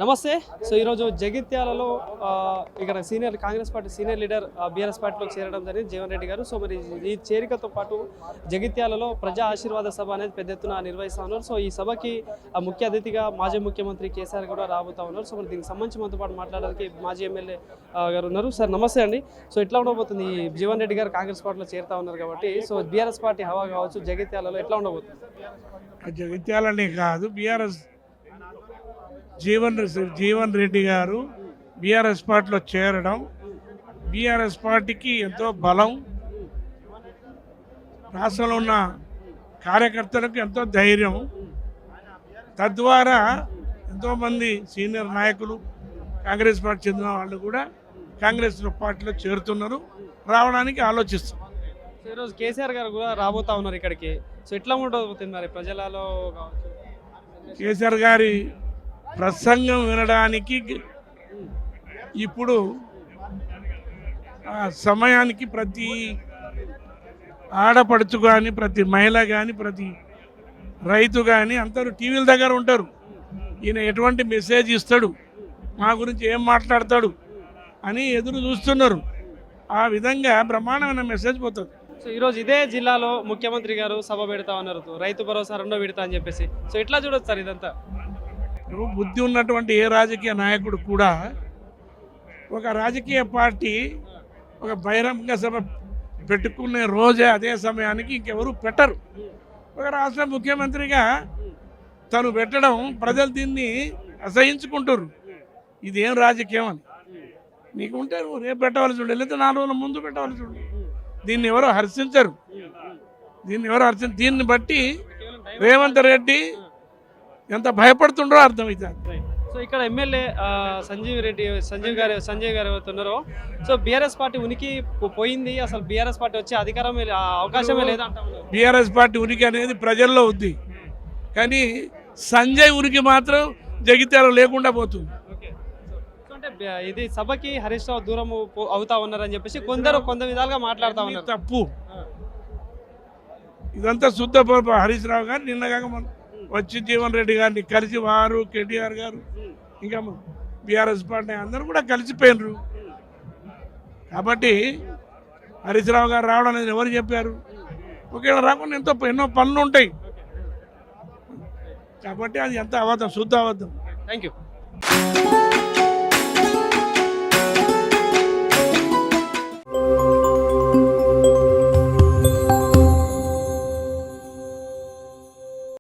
నమస్తే. సో ఈరోజు జగిత్యాలలో ఇక్కడ Congress party senior leader BRS పార్టీలోకి చేరడం జరిగింది జీవన్ రెడ్డి గారు. సో మరి ఈ చేరికతో పాటు జగిత్యాలలో ప్రజా ఆశీర్వాద సభ అనేది పెద్ద ఎత్తున నిర్వహిస్తూ ఉన్నారు. సో ఈ సభకి ముఖ్య అతిథిగా మాజీ ముఖ్యమంత్రి కేసీఆర్ కూడా రాబోతా ఉన్నారు. సో మరి దీనికి సంబంధించి మనతో పాటు మాట్లాడడానికి మాజీ ఎమ్మెల్యే గారు ఉన్నారు. సార్ నమస్తే అండి. సో ఎట్లా ఉండబోతుంది ఈ జీవన్ రెడ్డి గారు కాంగ్రెస్ పార్టీలో చేరుతా ఉన్నారు కాబట్టి సో బీఆర్ఎస్ పార్టీ హవా కావచ్చు జగిత్యాలలో ఎట్లా ఉండబోతుంది? జగిత్యాలనే కాదు, బీఆర్ఎస్ జీవన్ రెడ్డి గారు బీఆర్ఎస్ పార్టీలో చేరడం బీఆర్ఎస్ పార్టీకి ఎంతో బలం, రాష్ట్రంలో ఉన్న కార్యకర్తలకు ఎంతో ధైర్యం. తద్వారా ఎంతోమంది సీనియర్ నాయకులు కాంగ్రెస్ పార్టీ చెందిన వాళ్ళు కూడా కాంగ్రెస్ పార్టీలో చేరుతున్నారు, రావడానికి ఆలోచిస్తున్నారు. సో ఈరోజు కేసీఆర్ గారు కూడా రాబోతా ఉన్నారు ఇక్కడికి. సో ఎట్లా ఉండబోతుంది మరి ప్రజలలో కావచ్చు? కేసీఆర్ గారి ప్రసంగం వినడానికి ఇప్పుడు సమయానికి ప్రతి ఆడపడుచు కానీ, ప్రతి మహిళ కానీ, ప్రతి రైతు కానీ అందరూ టీవీల దగ్గర ఉంటారు. ఈయన ఎటువంటి మెసేజ్ ఇస్తాడు, మా గురించి ఏం మాట్లాడతాడు అని ఎదురు చూస్తున్నారు. ఆ విధంగా బ్రహ్మాండమైన మెసేజ్ పోతుంది. సో ఈరోజు ఇదే జిల్లాలో ముఖ్యమంత్రి గారు సభ పెడతా ఉన్నారు, రైతు భరోసా రెండో విడతా అని చెప్పేసి. సో ఎట్లా చూడొచ్చు సార్ ఇదంతా? బుద్ధి ఉన్నటువంటి ఏ రాజకీయ నాయకుడు కూడా ఒక రాజకీయ పార్టీ ఒక బహిరంగ సభ పెట్టుకునే రోజే అదే సమయానికి ఇంకెవరు పెట్టరు. ఒక రాష్ట్ర ముఖ్యమంత్రిగా తను పెట్టడం ప్రజలు దీన్ని అసహించుకుంటారు. ఇదేం రాజకీయం అని నీకు ఉంటే నువ్వు రేపు పెట్టవలసి ఉండే, లేదా 4 రోజుల ముందు పెట్టవలసి ఉండే. దీన్ని ఎవరో హర్షించరు. దీన్ని బట్టి రేవంత్ రెడ్డి ఎంత భయపడుతుండో అర్థమవుతుంది. సో ఇక్కడ ఎమ్మెల్యే సంజీవ్ గారు ఎవరుతున్నారో, సో బీఆర్ఎస్ పార్టీ ఉనికి పోయింది, అసలు బీఆర్ఎస్ పార్టీ వచ్చే అధికారం అవకాశమే లేదా అంటా ఉన్నారు. బీఆర్ఎస్ పార్టీ ఉనికి అనేది ప్రజల్లో ఉంది, కానీ సంజయ్ ఉనికి మాత్రం జగిత్యాల లేకుండా పోతుంది. అంటే ఇది సభకి హరీష్ రావు దూరం అవుతా ఉన్నారని చెప్పేసి కొంత విధాలుగా మాట్లాడుతూ ఉన్నారు. తప్పు, ఇదంతా శుద్ధ హరీష్ రావు గారు నిన్నగాక వచ్చి జీవన్ రెడ్డి గారిని కలిసి వారు కేటీఆర్ గారు ఇంకా బీఆర్ఎస్ పార్టీ అందరూ కూడా కలిసిపోయినరు. కాబట్టి హరీష్ రావు గారు రావడం అనేది ఎవరు చెప్పారు? ఒకవేళ రాకుండా ఎన్నో పనులు ఉంటాయి. కాబట్టి అది ఎంత అబద్ధం, శుద్ధ అబద్ధం. Thank you.